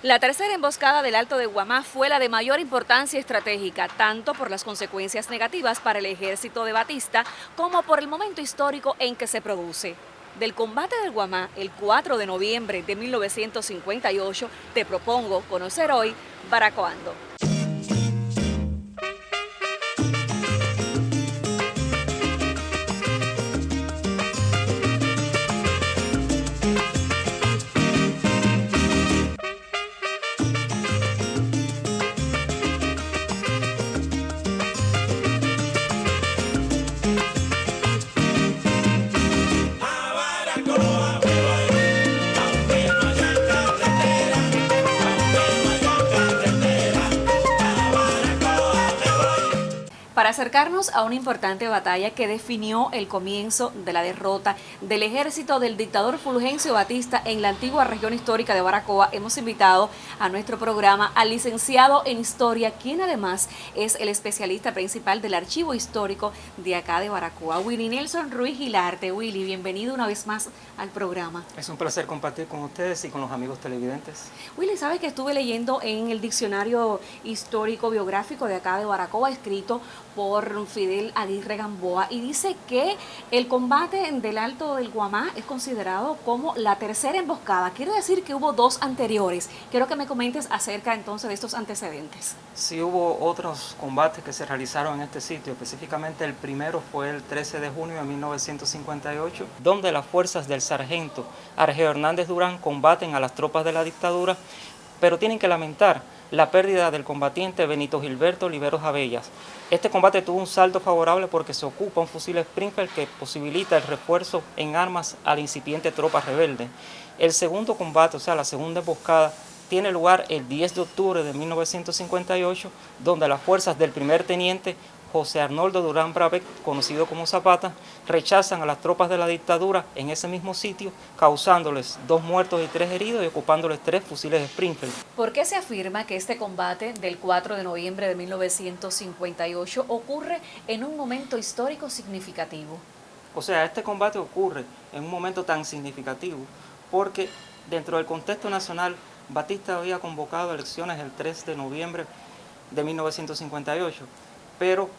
La tercera emboscada del Alto de Guamá fue la de mayor importancia estratégica, tanto por las consecuencias negativas para el ejército de Batista como por el momento histórico en que se produce. Del combate del Guamá, el 4 de noviembre de 1958, te propongo conocer hoy Baracoando. Para acercarnos a una importante batalla que definió el comienzo de la derrota del ejército del dictador Fulgencio Batista en la antigua región histórica de Baracoa, hemos invitado a nuestro programa al licenciado en Historia, quien además es el especialista principal del archivo histórico de acá de Baracoa, Willy Nelson Ruiz Gilarte. Willy, bienvenido una vez más al programa. Es un placer compartir con ustedes y con los amigos televidentes. Willy, ¿sabes que estuve leyendo en el diccionario histórico biográfico de acá de Baracoa, escrito por Fidel Aguirre Gamboa, y dice que el combate del Alto del Guamá es considerado como la tercera emboscada? Quiere decir que hubo dos anteriores. Quiero que me comentes acerca entonces de estos antecedentes. Sí, hubo otros combates que se realizaron en este sitio. Específicamente el primero fue el 13 de junio de 1958, donde las fuerzas del sargento Argeo Hernández Durán combaten a las tropas de la dictadura, pero tienen que lamentar la pérdida del combatiente Benito Gilberto Oliveros Abellas. Este combate tuvo un saldo favorable porque se ocupa un fusil Springfield que posibilita el refuerzo en armas a la incipiente tropa rebelde. El segundo combate, o sea, la segunda emboscada, tiene lugar el 10 de octubre de 1958, donde las fuerzas del primer teniente José Arnoldo Durán Brabec, conocido como Zapata, rechazan a las tropas de la dictadura en ese mismo sitio, causándoles 2 muertos y 3 heridos y ocupándoles 3 fusiles Springfield. ¿Por qué se afirma que este combate del 4 de noviembre de 1958 ocurre en un momento histórico significativo? O sea, este combate ocurre en un momento tan significativo porque dentro del contexto nacional, Batista había convocado elecciones el 3 de noviembre de 1958, pero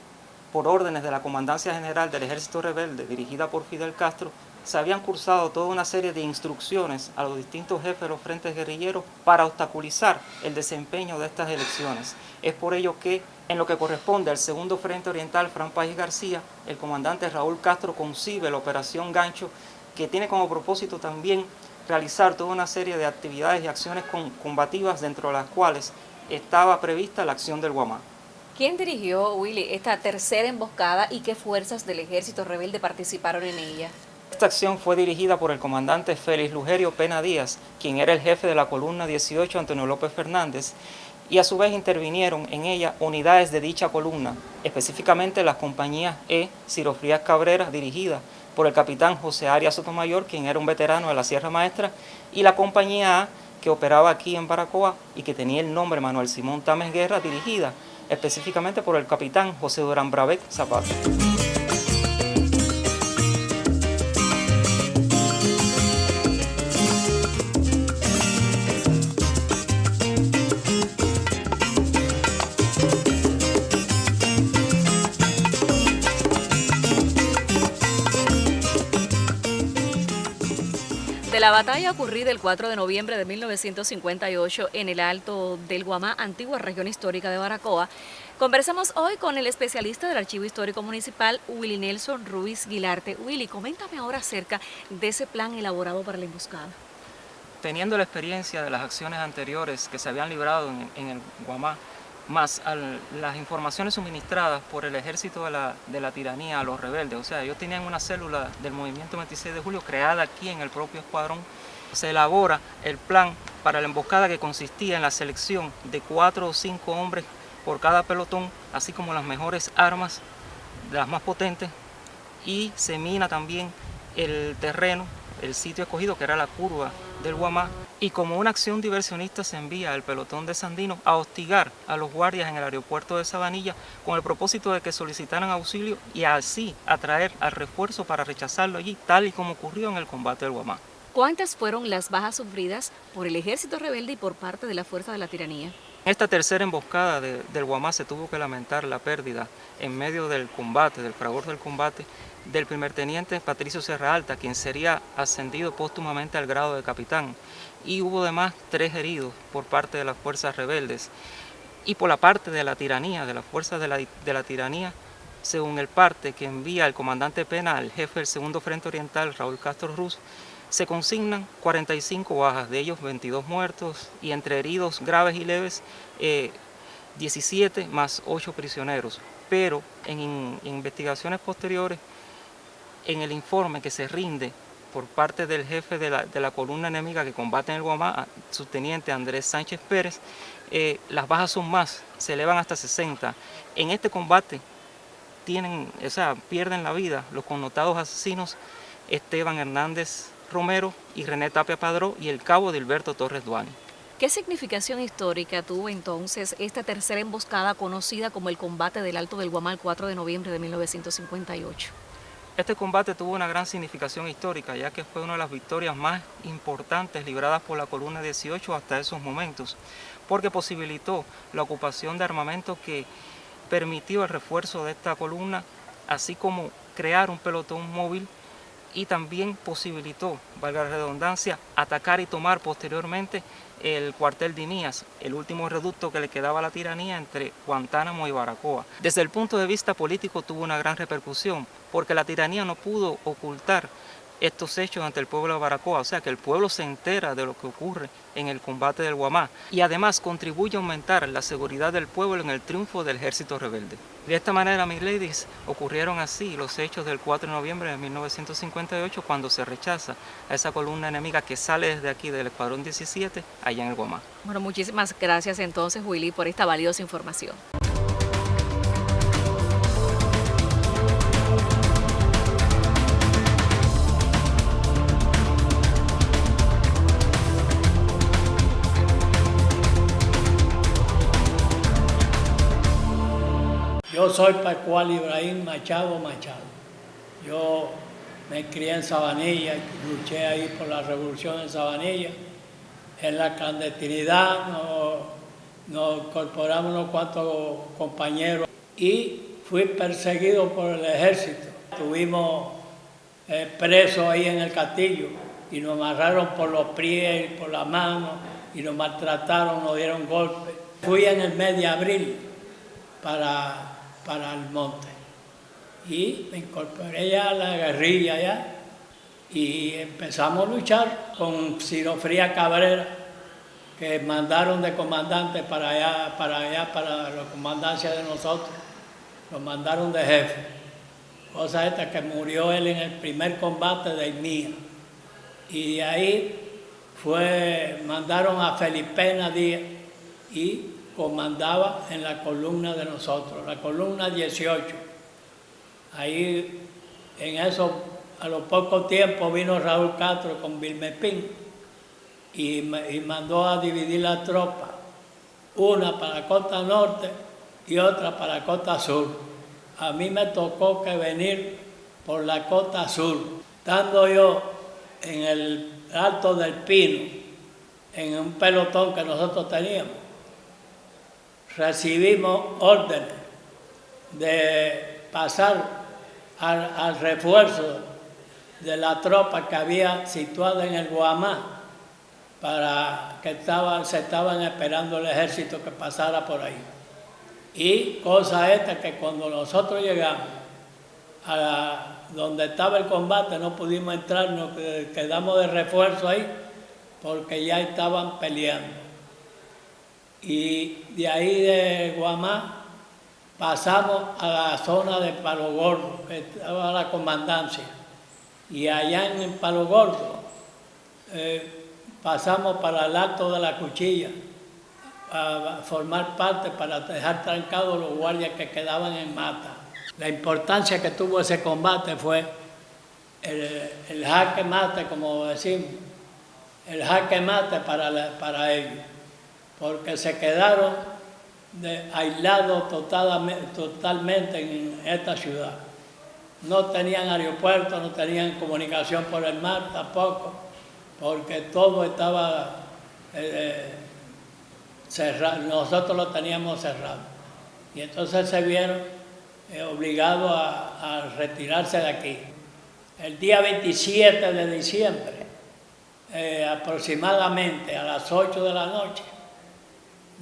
por órdenes de la Comandancia General del Ejército Rebelde, dirigida por Fidel Castro, se habían cursado toda una serie de instrucciones a los distintos jefes de los frentes guerrilleros para obstaculizar el desempeño de estas elecciones. Es por ello que, en lo que corresponde al segundo Frente Oriental, Fran País García, el comandante Raúl Castro concibe la Operación Gancho, que tiene como propósito también realizar toda una serie de actividades y acciones combativas, dentro de las cuales estaba prevista la acción del Guamá. ¿Quién dirigió, Willy, esta tercera emboscada y qué fuerzas del ejército rebelde participaron en ella? Esta acción fue dirigida por el comandante Félix Lugerio Pena Díaz, quien era el jefe de la columna 18 Antonio López Fernández, y a su vez intervinieron en ella unidades de dicha columna, específicamente las compañías E. Ciro Frías Cabrera, dirigida por el capitán José Arias Sotomayor, quien era un veterano de la Sierra Maestra, y la compañía A, que operaba aquí en Baracoa y que tenía el nombre Manuel Simón Tames Guerra, dirigida específicamente por el capitán José Durán Brabec Zapata. De la batalla ocurrida el 4 de noviembre de 1958 en el Alto del Guamá, antigua región histórica de Baracoa, conversamos hoy con el especialista del Archivo Histórico Municipal, Willy Nelson Ruiz Gilarte. Willy, coméntame ahora acerca de ese plan elaborado para la emboscada. Teniendo la experiencia de las acciones anteriores que se habían librado en el Guamá, más las informaciones suministradas por el ejército de la tiranía a los rebeldes, o sea, ellos tenían una célula del movimiento 26 de julio creada aquí en el propio escuadrón. Se elabora el plan para la emboscada, que consistía en la selección de 4 o 5 hombres por cada pelotón, así como las mejores armas, las más potentes, y se mina también el terreno, el sitio escogido, que era la curva del Guamá, y como una acción diversionista se envía el pelotón de Sandino a hostigar a los guardias en el aeropuerto de Sabanilla con el propósito de que solicitaran auxilio y así atraer al refuerzo para rechazarlo allí, tal y como ocurrió en el combate del Guamá. ¿Cuántas fueron las bajas sufridas por el ejército rebelde y por parte de la fuerza de la tiranía? En esta tercera emboscada del Guamá se tuvo que lamentar la pérdida en medio del combate, del fragor del combate, del primer teniente Patricio Serra Alta, quien sería ascendido póstumamente al grado de capitán. Y hubo además 3 heridos por parte de las fuerzas rebeldes. Y por la parte de la tiranía, de las fuerzas de la tiranía, según el parte que envía el comandante Pena al jefe del segundo Frente Oriental, Raúl Castro Ruz, se consignan 45 bajas, de ellos 22 muertos y entre heridos graves y leves 17 más 8 prisioneros. Pero en investigaciones posteriores, en el informe que se rinde por parte del jefe de la columna enemiga que combate en el Guamá, subteniente Andrés Sánchez Pérez, las bajas son más, se elevan hasta 60. En este combate pierden la vida los connotados asesinos Esteban Hernández Romero y René Tapia Padró y el cabo Dilberto Torres Duani. ¿Qué significación histórica tuvo entonces esta tercera emboscada conocida como el combate del Alto del Guamá el 4 de noviembre de 1958? Este combate tuvo una gran significación histórica, ya que fue una de las victorias más importantes libradas por la columna 18 hasta esos momentos, porque posibilitó la ocupación de armamento que permitió el refuerzo de esta columna, así como crear un pelotón móvil y también posibilitó, valga la redundancia, atacar y tomar posteriormente el cuartel de Inías, el último reducto que le quedaba a la tiranía entre Guantánamo y Baracoa. Desde el punto de vista político tuvo una gran repercusión, porque la tiranía no pudo ocultar estos hechos ante el pueblo de Baracoa, o sea que el pueblo se entera de lo que ocurre en el combate del Guamá y además contribuye a aumentar la seguridad del pueblo en el triunfo del ejército rebelde. De esta manera, mis ladies, ocurrieron así los hechos del 4 de noviembre de 1958 cuando se rechaza a esa columna enemiga que sale desde aquí del Escuadrón 17 allá en el Guamá. Bueno, muchísimas gracias entonces, Willy, por esta valiosa información. Yo soy Pascual Ibrahim Machado. Yo me crié en Sabanilla, luché ahí por la revolución en Sabanilla. En la clandestinidad nos incorporamos unos cuantos compañeros y fui perseguido por el ejército. Estuvimos presos ahí en el castillo y nos amarraron por los pies y por las manos y nos maltrataron, nos dieron golpes. Fui en el mes de abril para el monte y me incorporé ya a la guerrilla ya y empezamos a luchar con Ciro Frías Cabrera, que mandaron de comandante para la comandancia de nosotros, lo mandaron de jefe, cosa esta que murió él en el primer combate de Imía, y de ahí mandaron a Felipena Díaz y comandaba en la columna de nosotros, la columna 18. Ahí, en eso, a los pocos tiempos vino Raúl Castro con Vilmepín y mandó a dividir la tropa, una para la costa norte y otra para la costa sur. A mí me tocó que venir por la costa sur, estando yo en el Alto del Pino, en un pelotón que nosotros teníamos. Recibimos órdenes de pasar al refuerzo de la tropa que había situada en el Guamá, para que se estaban esperando el ejército que pasara por ahí. Y cosa esta que cuando nosotros llegamos a donde estaba el combate no pudimos entrar, nos quedamos de refuerzo ahí porque ya estaban peleando. Y de ahí de Guamá pasamos a la zona de Palo Gordo, que estaba la comandancia. Y allá en Palo Gordo pasamos para el Alto de la Cuchilla, a formar parte para dejar trancados los guardias que quedaban en Mata. La importancia que tuvo ese combate fue el jaque mate, como decimos, el jaque mate para ellos, porque se quedaron aislados totalmente en esta ciudad. No tenían aeropuerto, no tenían comunicación por el mar tampoco, porque todo estaba cerrado, nosotros lo teníamos cerrado. Y entonces se vieron obligados a retirarse de aquí. El día 27 de diciembre, aproximadamente a las 8 de la noche,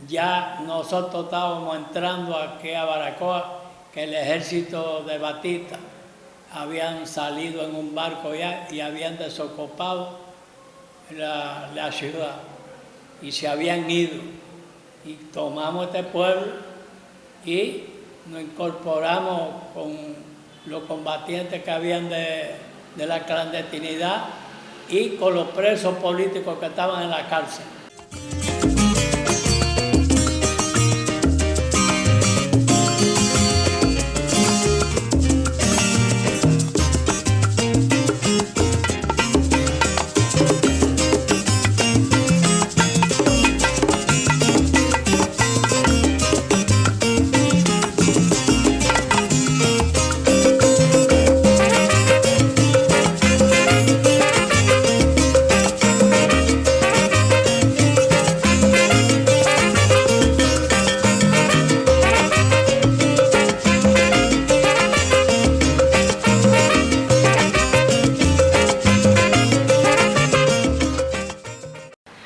ya nosotros estábamos entrando aquí a Baracoa, que el ejército de Batista habían salido en un barco ya y habían desocupado la ciudad y se habían ido. Y tomamos este pueblo y nos incorporamos con los combatientes que habían de la clandestinidad y con los presos políticos que estaban en la cárcel.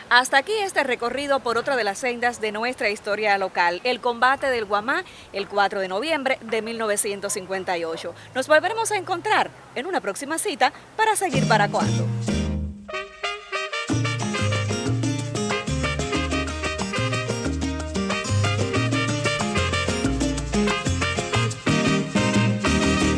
Hasta aquí este recorrido por otra de las sendas de nuestra historia local, el combate del Guamá, el 4 de noviembre de 1958. Nos volveremos a encontrar en una próxima cita para seguir baracoando.